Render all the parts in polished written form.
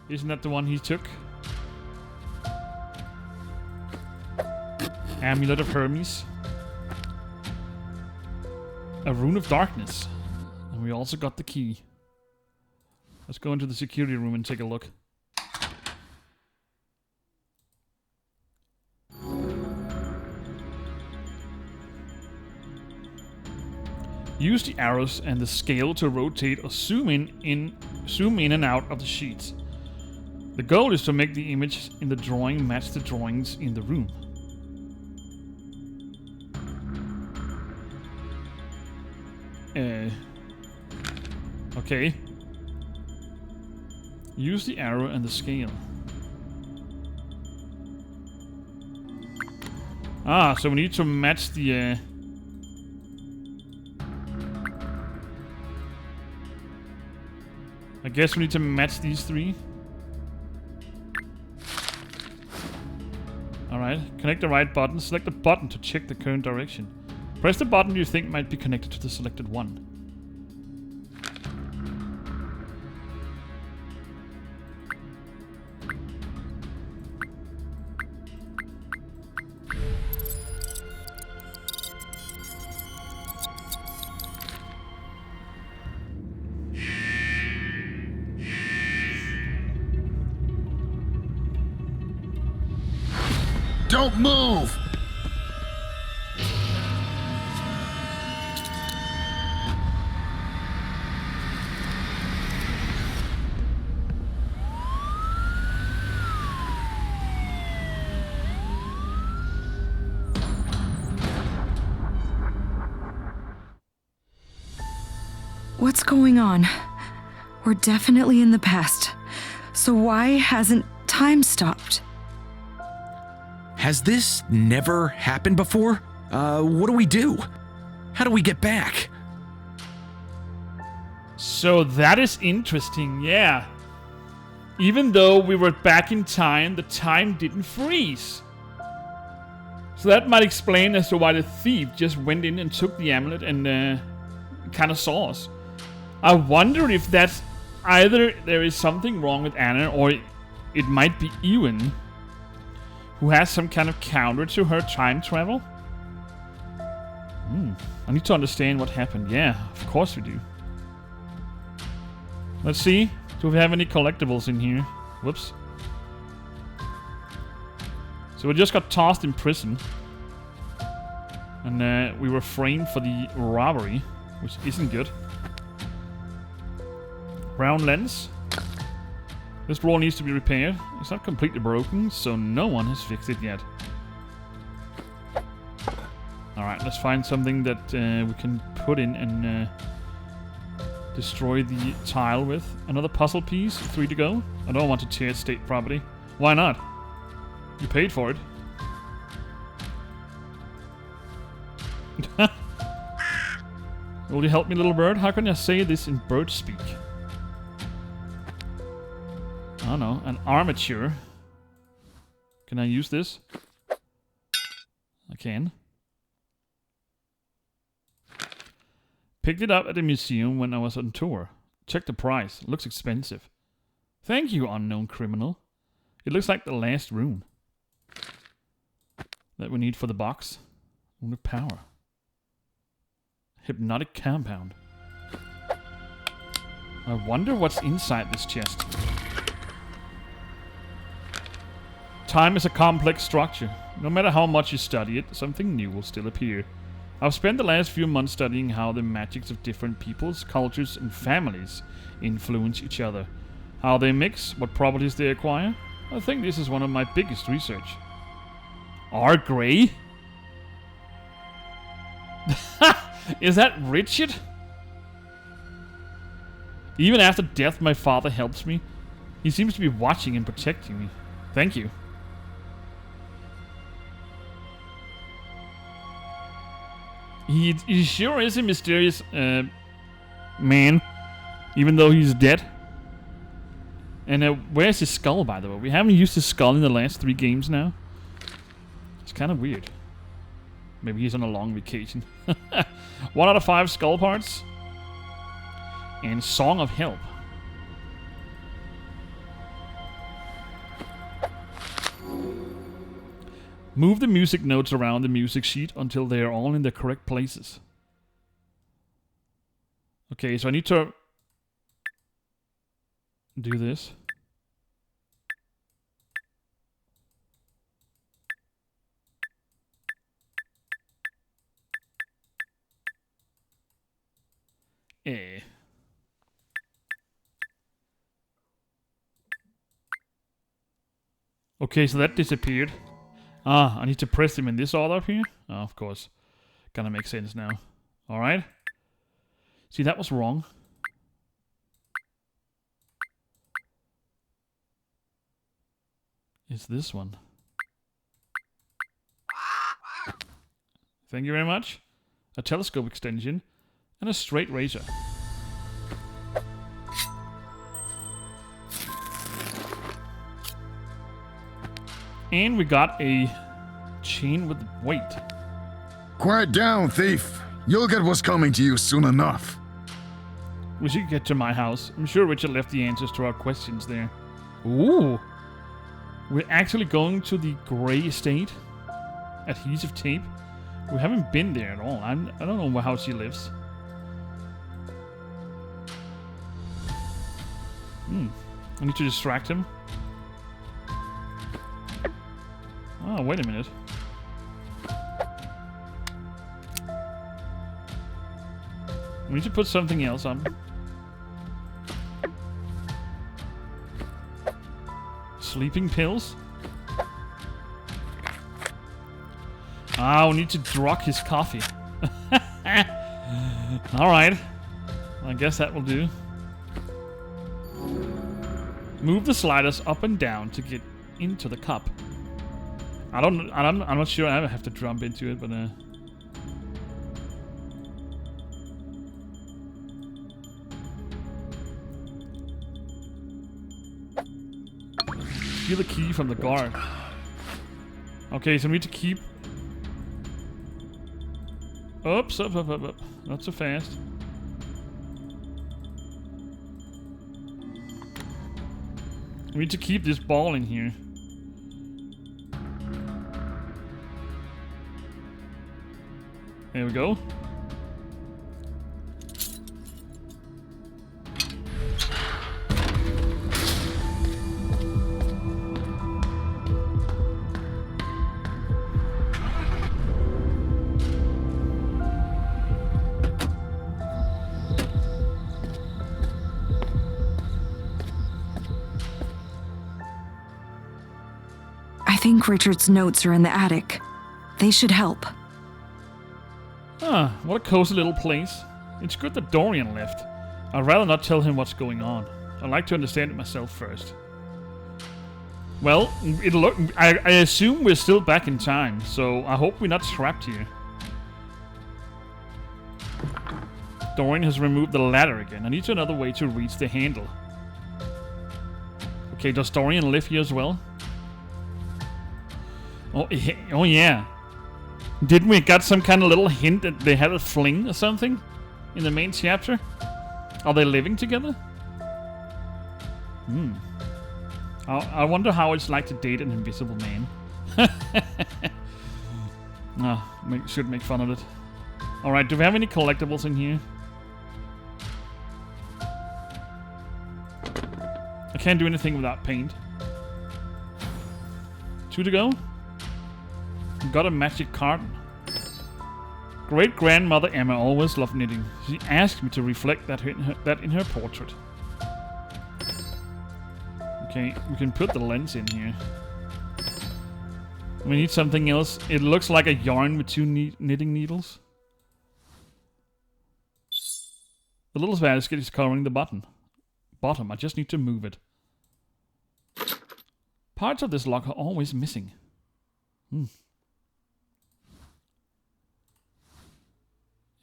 Isn't that the one he took? Amulet of Hermes. A rune of darkness. And we also got the key. Let's go into the security room and take a look. Use the arrows and the scale to rotate or zoom in and out of the sheets. The goal is to make the image in the drawing match the drawings in the room. Okay. Use the arrow and the scale. Ah, so we need to match the... I guess we need to match these three. Alright, connect the right button. Select the button to check the current direction. Press the button you think might be connected to the selected one. Don't move! What's going on? We're definitely in the past. So why hasn't time stopped? Has this never happened before? What do we do? How do we get back? So that is interesting, yeah. Even though we were back in time, the time didn't freeze. So that might explain as to why the thief just went in and took the amulet and kind of saw us. I wonder if that's either there is something wrong with Anna or it might be Ewan who has some kind of counter to her time travel. I need to understand what happened. Yeah, of course we do. Let's see. Do we have any collectibles in here? Whoops. So we just got tossed in prison. And we were framed for the robbery, which isn't good. Round lens. This drawer needs to be repaired. It's not completely broken, so no one has fixed it yet. Alright, let's find something that we can put in and destroy the tile with. Another puzzle piece, 3 to go. I don't want to tear state property. Why not? You paid for it. Will you help me, little bird? How can I say this in bird speak? I don't know. An armature. Can I use this? I can. Picked it up at the museum when I was on tour. Check the price. Looks expensive. Thank you, unknown criminal. It looks like the last rune that we need for the box. Rune of power. Hypnotic compound. I wonder what's inside this chest. Time is a complex structure. No matter how much you study it, something new will still appear. I've spent the last few months studying how the magics of different peoples, cultures, and families influence each other. How they mix, what properties they acquire. I think this is one of my biggest research. R. Grey? Is that Richard? Even after death, my father helps me. He seems to be watching and protecting me. Thank you. He sure is a mysterious man, even though he's dead. And where's his skull, by the way? We haven't used his skull in the last 3 games now. It's kind of weird. Maybe he's on a long vacation. 1 out of 5 skull parts. And Song of Help. Move the music notes around the music sheet until they are all in the correct places. Okay, so I need to do this. Eh. Okay, so that disappeared. Ah, I need to press them in this order up here? Oh, of course. Gonna make sense now. Alright. See, that was wrong. It's this one. Thank you very much. A telescope extension and a straight razor. And we got a chain with weight. Quiet down, thief. You'll get what's coming to you soon enough. We should get to my house. I'm sure Richard left the answers to our questions there. Ooh. We're actually going to the Grey Estate. Adhesive tape. We haven't been there at all. I don't know how she lives. I need to distract him. Oh, wait a minute. We need to put something else on. Sleeping pills? Ah, we need to drug his coffee. Alright. I guess that will do. Move the sliders up and down to get into the cup. I'm not sure I have to jump into it, but steal the key from the guard. Okay, so we need to keep. Oops, up. Not so fast. We need to keep this ball in here. There we go. I think Richard's notes are in the attic. They should help. Ah, what a cozy little place. It's good that Dorian left. I'd rather not tell him what's going on. I'd like to understand it myself first. Well, I assume we're still back in time, so I hope we're not trapped here. Dorian has removed the ladder again. I need another way to reach the handle. Okay, does Dorian live here as well? Oh yeah. Didn't we got some kind of little hint that they had a fling or something in the main chapter? Are they living together? I wonder how it's like to date an invisible man. Should make fun of it. Alright, do we have any collectibles in here? I can't do anything without paint. 2 to go. Got a magic carton. Great-grandmother Emma always loved knitting. She asked me to reflect that in her portrait. Okay, we can put the lens in here. We need something else. It looks like a yarn with 2 knitting needles. The little basket is covering the bottom. I just need to move it. Parts of this lock are always missing.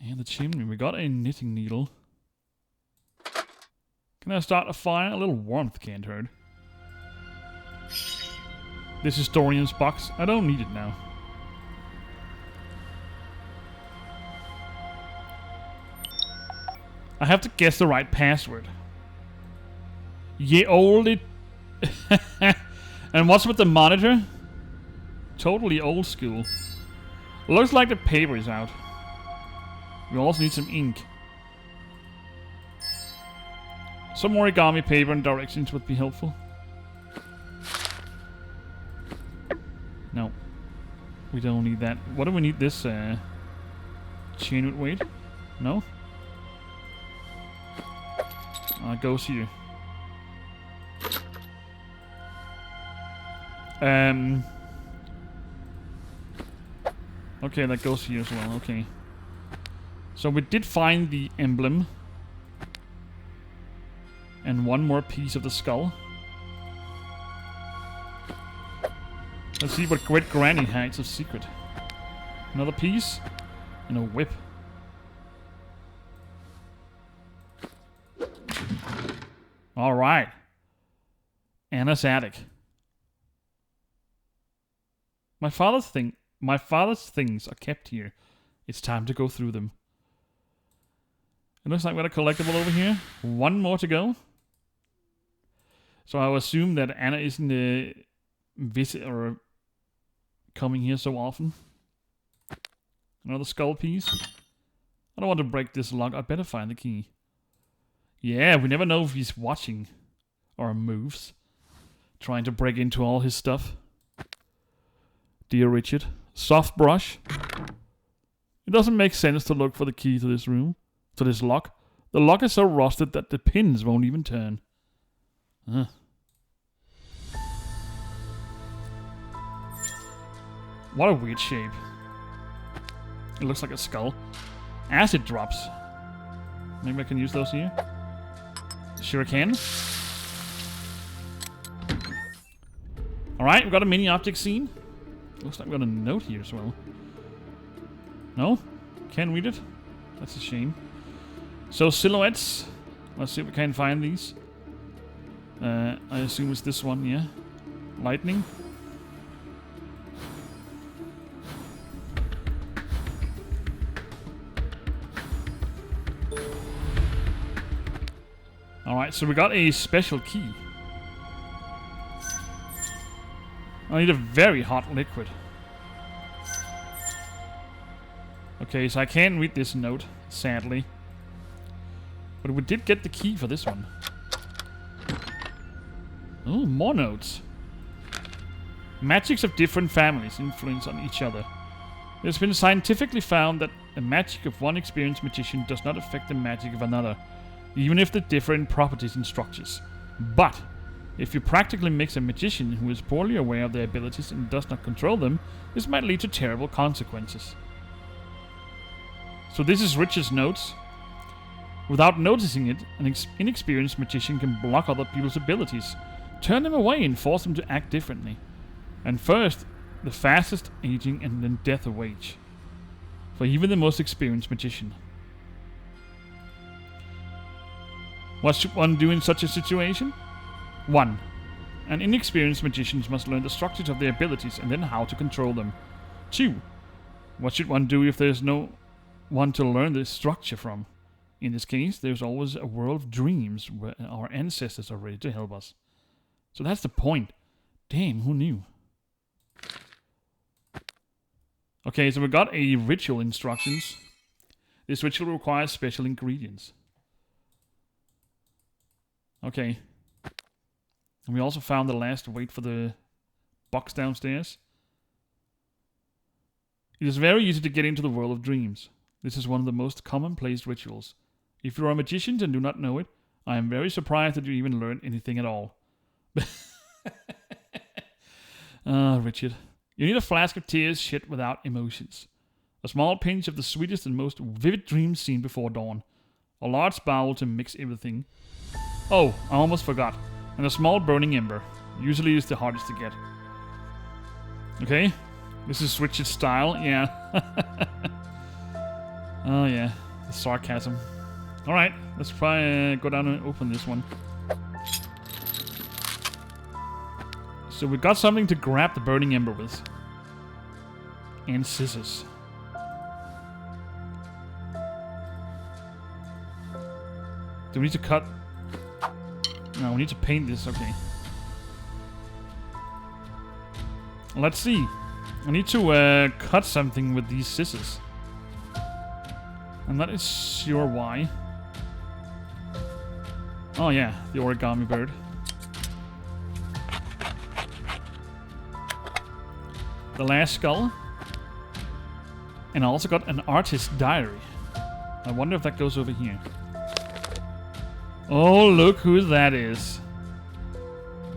And the chimney. We got a knitting needle. Can I start a fire? A little warmth can't hurt. This is Dorian's box. I don't need it now. I have to guess the right password. Ye olde... And what's with the monitor? Totally old school. Looks like the paper is out. We also need some ink. Some origami paper and directions would be helpful. No. We don't need that. What do we need this chain with weight? No? It goes here. Okay, that goes here as well. Okay. So we did find the emblem. And one more piece of the skull. Let's see what Great Granny hides of secret. Another piece. And a whip. Alright. Anna's attic. My father's things are kept here. It's time to go through them. It looks like we got a collectible over here. One more to go. So I assume that Anna isn't visit or coming here so often. Another skull piece. I don't want to break this lock. I better find the key. Yeah, we never know if he's watching our moves. Trying to break into all his stuff. Dear Richard. Soft brush. It doesn't make sense to look for the key to this room. To this lock. The lock is so rusted that the pins won't even turn. What a weird shape. It looks like a skull. Acid drops. Maybe I can use those here. Sure can. Alright, we've got a mini object scene. Looks like we got a note here as well. No? Can't read it? That's a shame. So, silhouettes. Let's see if we can find these. I assume it's this one, yeah. Lightning. Alright, so we got a special key. I need a very hot liquid. Okay, so I can't read this note, sadly. But we did get the key for this one. Oh, more notes. Magics of different families influence on each other. It has been scientifically found that the magic of one experienced magician does not affect the magic of another, even if they differ in properties and structures. But if you practically mix a magician who is poorly aware of their abilities and does not control them, this might lead to terrible consequences. So this is Richard's notes. Without noticing it, an inexperienced magician can block other people's abilities, turn them away and force them to act differently. And first, the fastest aging and then death await. For even the most experienced magician. What should one do in such a situation? 1. An inexperienced magician must learn the structures of their abilities and then how to control them. 2. What should one do if there's no one to learn the structure from? In this case, there's always a world of dreams where our ancestors are ready to help us. So that's the point. Damn, who knew? Okay, so we got a ritual instructions. This ritual requires special ingredients. Okay. And we also found the last weight for the box downstairs. It is very easy to get into the world of dreams. This is one of the most commonplace rituals. If you are a magician and do not know it, I am very surprised that you even learned anything at all. Richard. You need a flask of tears shit without emotions. A small pinch of the sweetest and most vivid dreams seen before dawn. A large bowl to mix everything. Oh, I almost forgot. And a small burning ember. Usually is the hardest to get. Okay. This is Richard's style, yeah. Oh yeah, the sarcasm. Alright, let's try go down and open this one. So we got something to grab the burning ember with. And scissors. Do we need to cut? No, we need to paint this, okay. Let's see. I need to cut something with these scissors. I'm not sure why. Oh yeah, the origami bird. The last skull. And I also got an artist's diary. I wonder if that goes over here. Oh, look who that is.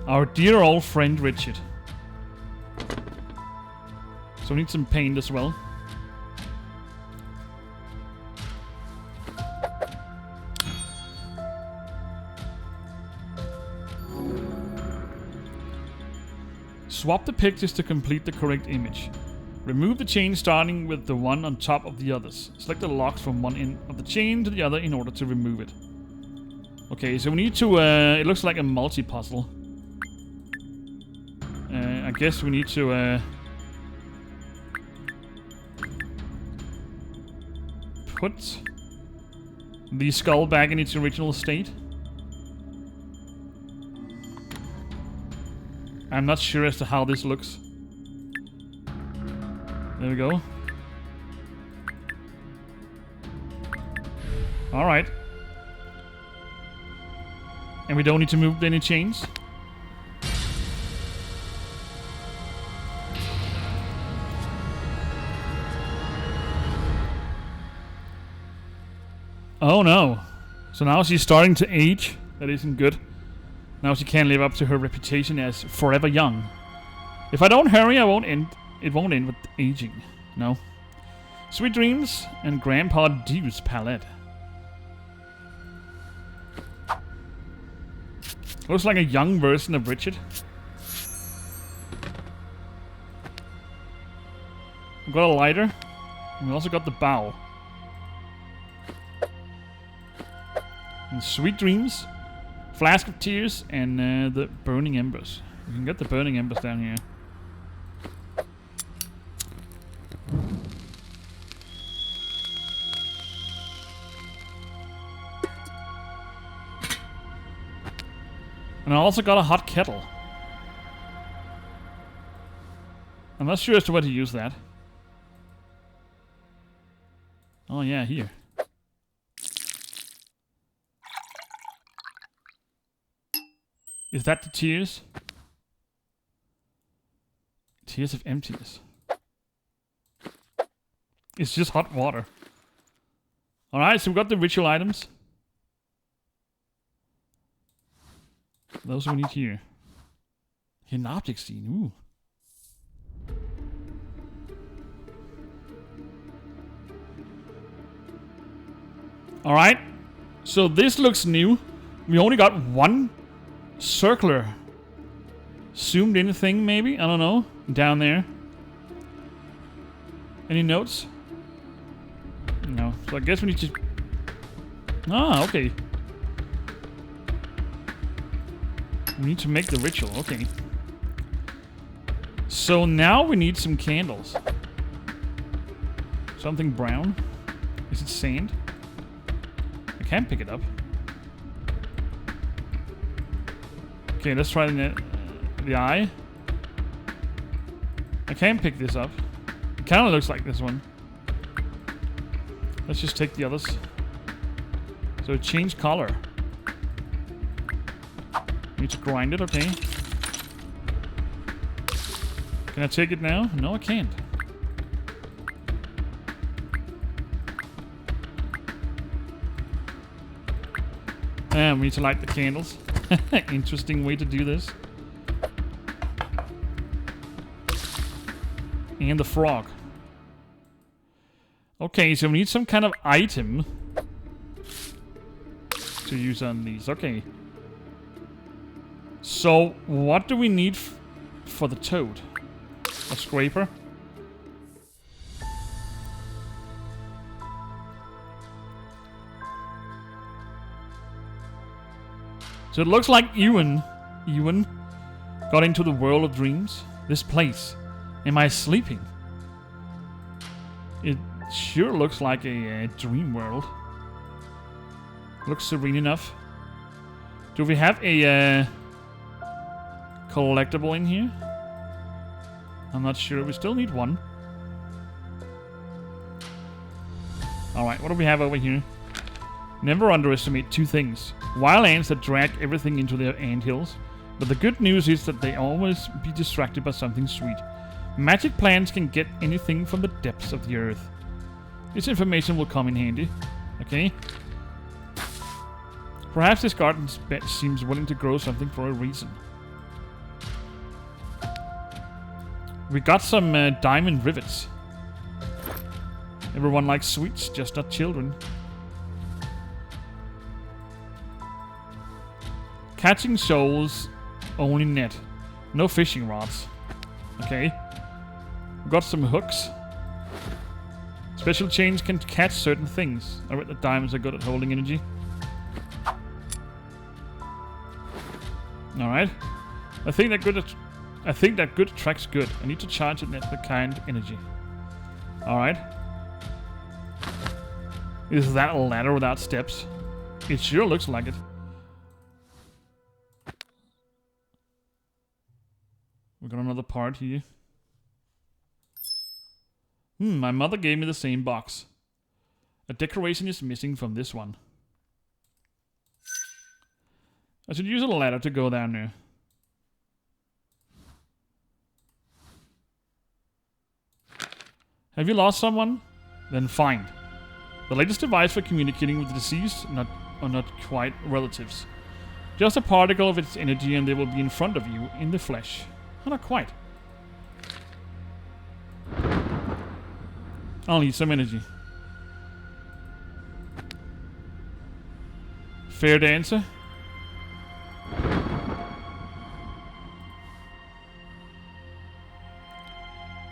Our dear old friend Richard. So we need some paint as well. Swap the pictures to complete the correct image. Remove the chain starting with the one on top of the others. Select the locks from one end of the chain to the other in order to remove it. Okay, so we need to... it looks like a multi-puzzle. I guess we need to... put the skull back in its original state. I'm not sure as to how this looks. There we go. Alright. And we don't need to move any chains. Oh no. So now she's starting to age. That isn't good. Now she can't live up to her reputation as forever young. If I don't hurry, it won't end with aging. No. Sweet dreams and Grandpa Dew's palette. Looks like a young version of Richard. We've got a lighter. And we also got the bow. And sweet dreams, flask of tears, and the burning embers. We can get the burning embers down here. And I also got a hot kettle. I'm not sure as to where to use that. Oh yeah, here. Is that the tears? Tears of emptiness. It's just hot water. Alright, so we got the ritual items. Those we need here. Hidden object scene, ooh. Alright, so this looks new. We only got one circular zoomed in thing, maybe? I don't know. Down there. Any notes? No. So I guess we need to... Ah, okay. We need to make the ritual. Okay. So now we need some candles. Something brown. Is it sand? I can't pick it up. Okay, let's try the eye. I can't pick this up. It kind of looks like this one. Let's just take the others. So it changed color. Need to grind it, okay. Can I take it now? No, I can't. And we need to light the candles. Interesting way to do this. And the frog. Okay, so we need some kind of item to use on these. Okay. So, what do we need for the toad? A scraper? So it looks like Ewan got into the world of dreams. This place. Am I sleeping? It sure looks like a dream world. Looks serene enough. Do we have a collectible in here? I'm not sure. We still need one. Alright, what do we have over here? Never underestimate two things. Wild ants that drag everything into their anthills. But the good news is that they always be distracted by something sweet. Magic plants can get anything from the depths of the earth. This information will come in handy. Okay. Perhaps this garden seems willing to grow something for a reason. We got some diamond rivets. Everyone likes sweets, just not children. Catching souls, only net. No fishing rods. Okay. We got some hooks. Special chains can catch certain things. I read that diamonds are good at holding energy. Alright. I think that good attracts good. I need to charge it at the kind energy. Alright. Is that a ladder without steps? It sure looks like it. We got another part here. My mother gave me the same box. A decoration is missing from this one. I should use a ladder to go down there. Have you lost someone? Then find. The latest device for communicating with the deceased are not quite relatives. Just a particle of its energy and they will be in front of you in the flesh. Oh, not quite. I'll need some energy. Fair dancer.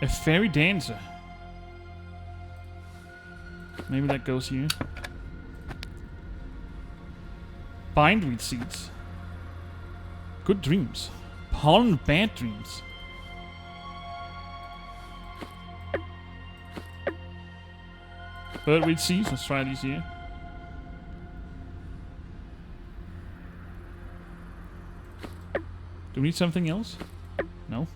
A fairy dancer. Maybe that goes here. Bindweed seeds. Good dreams. Pollen bad dreams. Birdweed seeds. Let's try these here. Do we need something else? No.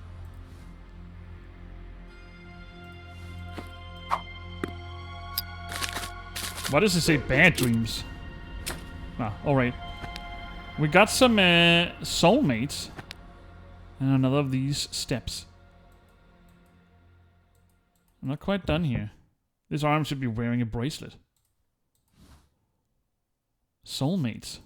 Why does it say bad dreams? Ah, alright. We got some soulmates. And another of these steps. I'm not quite done here. This arm should be wearing a bracelet. Soulmates.